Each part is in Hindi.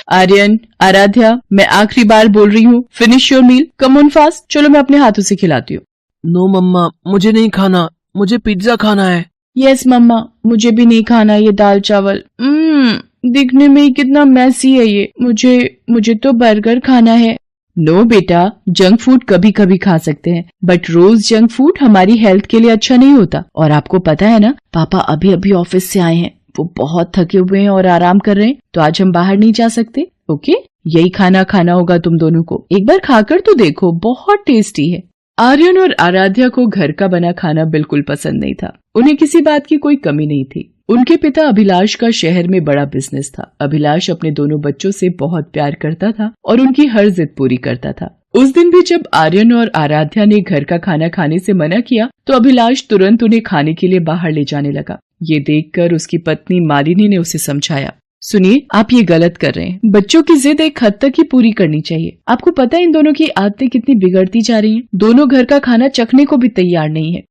आर्यन, आराध्या, मैं आखिरी बार बोल रही हूँ, finish your meal, come on fast. चलो मैं अपने हाथों से खिलाती हूँ। नो मम्मा, मुझे नहीं खाना, मुझे पिज्जा खाना है। यस मम्मा, मुझे भी नहीं खाना ये दाल चावल। दिखने में ही कितना मैसी है ये। मुझे तो बर्गर खाना है। नो बेटा, जंक फूड कभी कभी खा सकते हैं, बट रोज जंक फूड हमारी हेल्थ के लिए अच्छा नहीं होता। और आपको पता है ना, पापा अभी अभी ऑफिस से आए हैं, वो बहुत थके हुए हैं और आराम कर रहे हैं, तो आज हम बाहर नहीं जा सकते। ओके, यही खाना खाना होगा तुम दोनों को। एक बार खाकर तो देखो, बहुत टेस्टी है। आर्यन और आराध्या को घर का बना खाना बिल्कुल पसंद नहीं था। उन्हें किसी बात की कोई कमी नहीं थी। उनके पिता अभिलाष का शहर में बड़ा बिजनेस था। अभिलाष अपने दोनों बच्चों से बहुत प्यार करता था और उनकी हर जिद पूरी करता था। उस दिन भी जब आर्यन और आराध्या ने घर का खाना खाने से मना किया, तो अभिलाष तुरंत उन्हें खाने के लिए बाहर ले जाने लगा। ये देखकर उसकी पत्नी मालिनी ने उसे समझाया, सुनिए, आप ये गलत कर रहे हैं। बच्चों की जिद एक हद तक ही पूरी करनी चाहिए। आपको पता है इन दोनों की आदतें कितनी बिगड़ती जा रही हैं। दोनों घर का खाना चखने को भी तैयार नहीं है।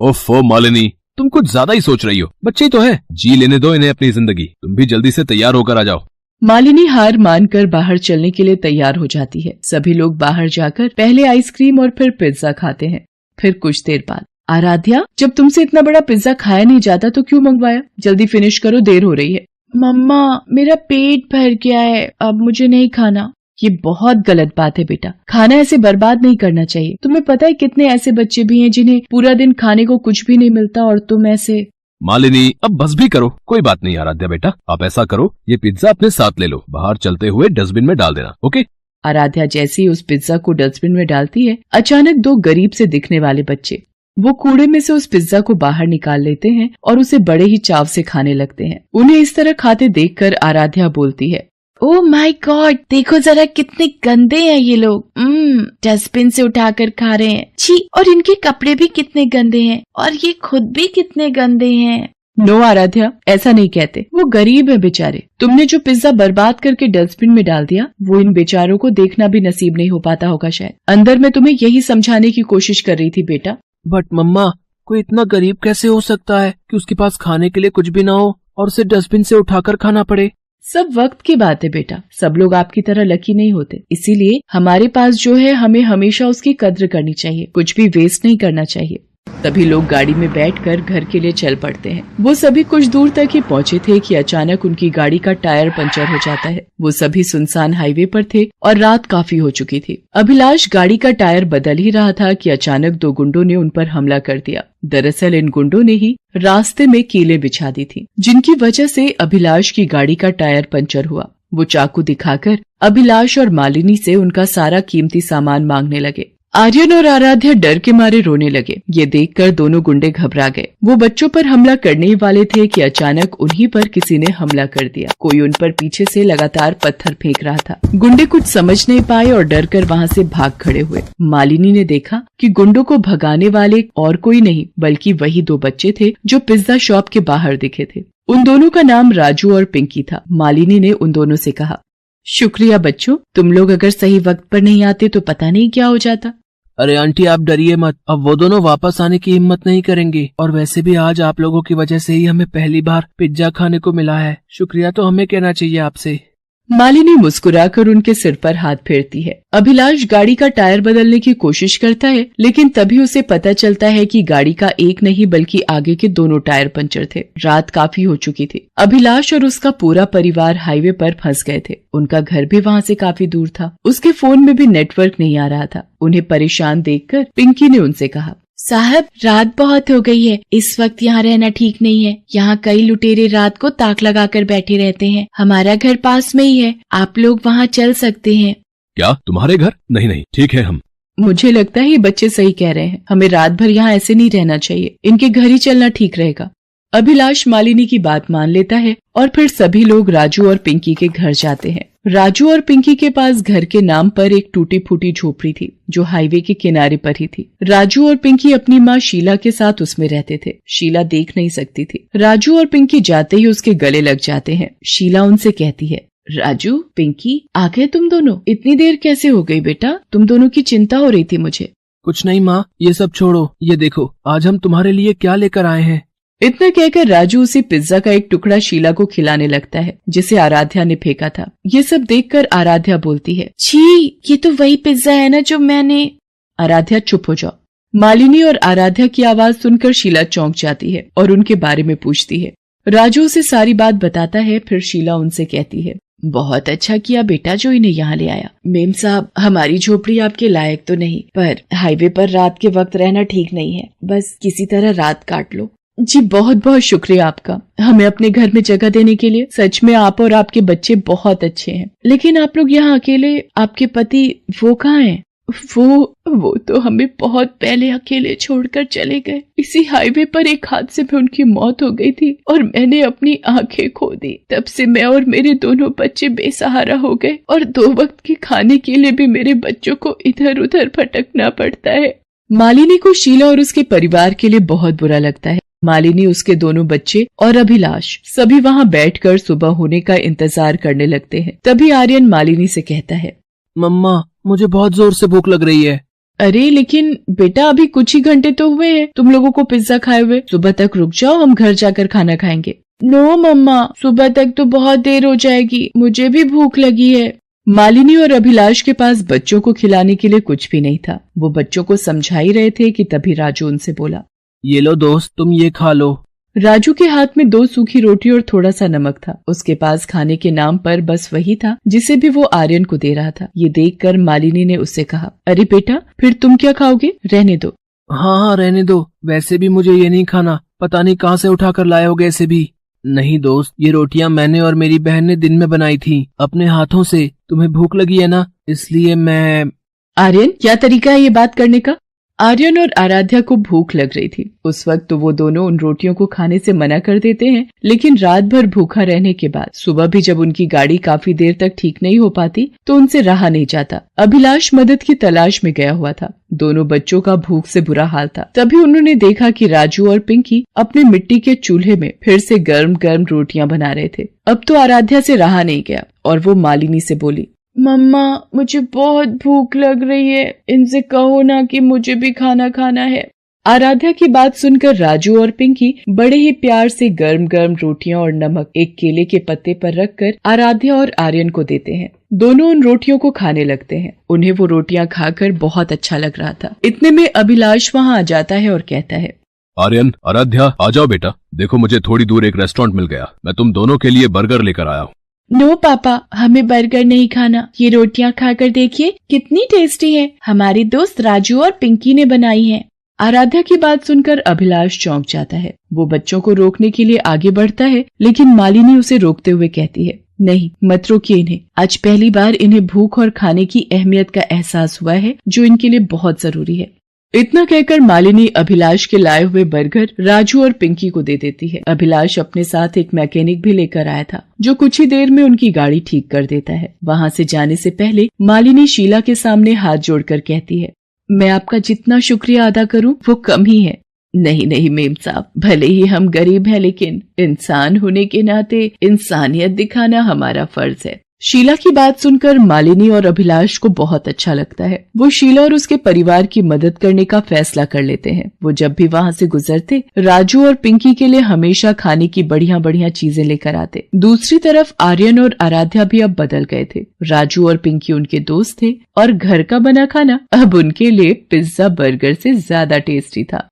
ओफो मालिनी, तुम कुछ ज्यादा ही सोच रही हो। बच्चे ही तो है, जी लेने दो इन्हें अपनी जिंदगी। तुम भी जल्दी से तैयार होकर आ जाओ। मालिनी हार मानकर बाहर चलने के लिए तैयार हो जाती है। सभी लोग बाहर जाकर पहले आइसक्रीम और फिर पिज्जा खाते हैं। फिर कुछ देर बाद, आराध्या, जब तुमसे इतना बड़ा पिज्जा खाया नहीं जाता तो क्यों मंगवाया? जल्दी फिनिश करो, देर हो रही है। मम्मा, मेरा पेट भर गया है, अब मुझे नहीं खाना। ये बहुत गलत बात है बेटा, खाना ऐसे बर्बाद नहीं करना चाहिए। तुम्हें पता है कितने ऐसे बच्चे भी हैं जिन्हें पूरा दिन खाने को कुछ भी नहीं मिलता, और तुम ऐसे। मालिनी, अब बस भी करो। कोई बात नहीं आराध्या बेटा, आप ऐसा करो, ये पिज्जा अपने साथ ले लो, बाहर चलते हुए डस्टबिन में डाल देना। ओके? आराध्या जैसे ही उस पिज्जा को डस्टबिन में डालती है, अचानक दो गरीब से दिखने वाले बच्चे वो कूड़े में से उस पिज्जा को बाहर निकाल लेते हैं और उसे बड़े ही चाव से खाने लगते हैं। उन्हें इस तरह खाते देखकर आराध्या बोलती है, ओह माय गॉड, देखो जरा कितने गंदे हैं ये लोग। डस्टबिन से उठाकर खा रहे हैं। छी, और इनके कपड़े भी कितने गंदे हैं, और ये खुद भी कितने गंदे हैं। नो आराध्या, ऐसा नहीं कहते, वो गरीब है बेचारे। तुमने जो पिज्जा बर्बाद करके डस्टबिन में डाल दिया, वो इन बेचारों को देखना भी नसीब नहीं हो पाता होगा शायद। अंदर मैं तुम्हें यही समझाने की कोशिश कर रही थी बेटा। बट मम्मा, कोई इतना गरीब कैसे हो सकता है कि उसके पास खाने के लिए कुछ भी ना हो और उसे डस्टबिन से उठाकर खाना पड़े? सब वक्त की बात है बेटा, सब लोग आपकी तरह लकी नहीं होते। इसीलिए हमारे पास जो है, हमें हमेशा उसकी कद्र करनी चाहिए, कुछ भी वेस्ट नहीं करना चाहिए। सभी लोग गाड़ी में बैठकर घर के लिए चल पड़ते हैं। वो सभी कुछ दूर तक ही पहुँचे थे कि अचानक उनकी गाड़ी का टायर पंचर हो जाता है। वो सभी सुनसान हाईवे पर थे और रात काफी हो चुकी थी। अभिलाष गाड़ी का टायर बदल ही रहा था कि अचानक दो गुंडों ने उन पर हमला कर दिया। दरअसल इन गुंडों ने ही रास्ते में कीलें बिछा दी थी, जिनकी वजह से अभिलाष की गाड़ी का टायर पंचर हुआ। वो चाकू दिखाकर अभिलाष और मालिनी से उनका सारा कीमती सामान मांगने लगे। आर्यन और आराध्या डर के मारे रोने लगे। ये देखकर दोनों गुंडे घबरा गए। वो बच्चों पर हमला करने ही वाले थे कि अचानक उन्हीं पर किसी ने हमला कर दिया। कोई उन पर पीछे से लगातार पत्थर फेंक रहा था। गुंडे कुछ समझ नहीं पाए और डर कर वहाँ से भाग खड़े हुए। मालिनी ने देखा कि गुंडों को भगाने वाले और कोई नहीं बल्कि वही दो बच्चे थे जो पिज्जा शॉप के बाहर दिखे थे। उन दोनों का नाम राजू और पिंकी था। मालिनी ने उन दोनों से कहा, शुक्रिया बच्चों, तुम लोग अगर सही वक्त पर नहीं आते तो पता नहीं क्या हो जाता। अरे आंटी, आप डरिए मत, अब वो दोनों वापस आने की हिम्मत नहीं करेंगे। और वैसे भी आज आप लोगों की वजह से ही हमें पहली बार पिज्जा खाने को मिला है। शुक्रिया तो हमें कहना चाहिए आपसे। मालिनी मुस्कुराकर उनके सिर पर हाथ फेरती है। अभिलाष गाड़ी का टायर बदलने की कोशिश करता है, लेकिन तभी उसे पता चलता है कि गाड़ी का एक नहीं बल्कि आगे के दोनों टायर पंचर थे। रात काफी हो चुकी थी। अभिलाष और उसका पूरा परिवार हाईवे पर फंस गए थे। उनका घर भी वहाँ से काफी दूर था। उसके फोन में भी नेटवर्क नहीं आ रहा था। उन्हें परेशान देखकर पिंकी ने उनसे कहा, साहब, रात बहुत हो गई है, इस वक्त यहाँ रहना ठीक नहीं है। यहाँ कई लुटेरे रात को ताक लगाकर बैठे रहते हैं। हमारा घर पास में ही है, आप लोग वहाँ चल सकते हैं। क्या तुम्हारे घर? नहीं नहीं, ठीक है हम। मुझे लगता है ये बच्चे सही कह रहे हैं, हमें रात भर यहाँ ऐसे नहीं रहना चाहिए। इनके घर ही चलना ठीक रहेगा। अभिलाष मालिनी की बात मान लेता है और फिर सभी लोग राजू और पिंकी के घर जाते हैं। राजू और पिंकी के पास घर के नाम पर एक टूटी फूटी झोपड़ी थी जो हाईवे के किनारे पर ही थी। राजू और पिंकी अपनी माँ शीला के साथ उसमें रहते थे। शीला देख नहीं सकती थी। राजू और पिंकी जाते ही उसके गले लग जाते हैं। शीला उनसे कहती है, राजू, पिंकी, आ गए तुम दोनों? इतनी देर कैसे हो गई बेटा? तुम दोनों की चिंता हो रही थी मुझे। कुछ नहीं माँ, ये सब छोड़ो। ये देखो आज हम तुम्हारे लिए क्या लेकर आए हैं। इतना कहकर राजू उसे पिज्जा का एक टुकड़ा शीला को खिलाने लगता है जिसे आराध्या ने फेंका था। ये सब देखकर आराध्या बोलती है, छी, ये तो वही पिज्जा है ना जो मैंने। आराध्या चुप हो जाओ। मालिनी और आराध्या की आवाज सुनकर शीला चौंक जाती है और उनके बारे में पूछती है। राजू उसे सारी बात बताता है। फिर शीला उनसे कहती है, बहुत अच्छा किया बेटा जो इन्हें यहाँ ले आया। मेम साहब, हमारी झोपड़ी आपके लायक तो नहीं, पर हाईवे पर रात के वक्त रहना ठीक नहीं है। बस किसी तरह रात काट लो। जी बहुत बहुत शुक्रिया आपका, हमें अपने घर में जगह देने के लिए। सच में आप और आपके बच्चे बहुत अच्छे हैं, लेकिन आप लोग यहाँ अकेले, आपके पति वो कहाँ हैं? वो तो हमें बहुत पहले अकेले छोड़कर चले गए। इसी हाईवे पर एक हादसे में उनकी मौत हो गई थी और मैंने अपनी आंखें खो दी। तब से मैं और मेरे दोनों बच्चे बेसहारा हो गए और 2 वक्त के खाने के लिए भी मेरे बच्चों को इधर उधर भटकना पड़ता है। मालिनी को शीला और उसके परिवार के लिए बहुत बुरा लगता है। मालिनी, उसके दोनों बच्चे और अभिलाष सभी वहाँ बैठकर सुबह होने का इंतजार करने लगते हैं। तभी आर्यन मालिनी से कहता है, मम्मा, मुझे बहुत जोर से भूख लग रही है। अरे लेकिन बेटा, अभी कुछ ही घंटे तो हुए हैं तुम लोगों को पिज्जा खाए हुए। सुबह तक रुक जाओ, हम घर जाकर खाना खाएंगे। नो मम्मा, सुबह तक तो बहुत देर हो जाएगी, मुझे भी भूख लगी है। मालिनी और अभिलाष के पास बच्चों को खिलाने के लिए कुछ भी नहीं था। वो बच्चों को समझा ही रहे थे कि तभी राजू उनसे बोला, ये लो दोस्त, तुम ये खा लो। राजू के हाथ में 2 सूखी रोटी और थोड़ा सा नमक था। उसके पास खाने के नाम पर बस वही था जिसे भी वो आर्यन को दे रहा था। ये देखकर मालिनी ने उससे कहा, अरे बेटा, फिर तुम क्या खाओगे? रहने दो। हाँ, रहने दो। वैसे भी मुझे ये नहीं खाना, पता नहीं कहाँ से उठा कर लाए होगे ऐसे भी। नहीं दोस्त, ये रोटियां मैंने और मेरी बहन ने दिन में बनाई थी अपने हाथों से। तुम्हें भूख लगी है ना, इसलिए मैं। आर्यन, क्या तरीका है ये बात करने का? आर्यन और आराध्या को भूख लग रही थी। उस वक्त तो वो दोनों उन रोटियों को खाने से मना कर देते हैं, लेकिन रात भर भूखा रहने के बाद सुबह भी जब उनकी गाड़ी काफी देर तक ठीक नहीं हो पाती तो उनसे रहा नहीं जाता। अभिलाष मदद की तलाश में गया हुआ था। दोनों बच्चों का भूख से बुरा हाल था। तभी उन्होंने देखा कि राजू और पिंकी अपने मिट्टी के चूल्हे में फिर से गर्म गर्म रोटियां बना रहे थे। अब तो आराध्या से रहा नहीं गया और वो मालिनी से बोली, मम्मा, मुझे बहुत भूख लग रही है, इनसे कहो ना कि मुझे भी खाना खाना है। आराध्या की बात सुनकर राजू और पिंकी बड़े ही प्यार से गर्म गर्म रोटियां और नमक एक केले के पत्ते पर रखकर आराध्या और आर्यन को देते हैं। दोनों उन रोटियों को खाने लगते हैं। उन्हें वो रोटियां खाकर बहुत अच्छा लग रहा था। इतने में अभिलाष वहाँ आ जाता है और कहता है, आर्यन, आराध्या, आ जाओ बेटा। देखो, मुझे थोड़ी दूर एक रेस्टोरेंट मिल गया। मैं तुम दोनों के लिए बर्गर लेकर आया हूँ। नो पापा, हमें बर्गर नहीं खाना। ये रोटियां खाकर देखिए कितनी टेस्टी है। हमारी दोस्त राजू और पिंकी ने बनाई है। आराध्या की बात सुनकर अभिलाष चौंक जाता है। वो बच्चों को रोकने के लिए आगे बढ़ता है, लेकिन मालिनी उसे रोकते हुए कहती है, नहीं, मत रोकिए इन्हें। आज पहली बार इन्हें भूख और खाने की अहमियत का एहसास हुआ है, जो इनके लिए बहुत जरूरी है। इतना कहकर मालिनी अभिलाष के लाए हुए बर्गर राजू और पिंकी को दे देती है। अभिलाष अपने साथ एक मैकेनिक भी लेकर आया था, जो कुछ ही देर में उनकी गाड़ी ठीक कर देता है। वहाँ से जाने से पहले मालिनी शीला के सामने हाथ जोड़कर कहती है, मैं आपका जितना शुक्रिया अदा करूं वो कम ही है। नहीं नहीं मेम साहब, भले ही हम गरीब हैं, लेकिन इंसान होने के नाते इंसानियत दिखाना हमारा फर्ज है। शीला की बात सुनकर मालिनी और अभिलाष को बहुत अच्छा लगता है। वो शीला और उसके परिवार की मदद करने का फैसला कर लेते हैं। वो जब भी वहाँ से गुजरते, राजू और पिंकी के लिए हमेशा खाने की बढ़िया बढ़िया चीजें लेकर आते। दूसरी तरफ आर्यन और आराध्या भी अब बदल गए थे। राजू और पिंकी उनके दोस्त थे और घर का बना खाना अब उनके लिए पिज्जा बर्गर से ज्यादा टेस्टी था।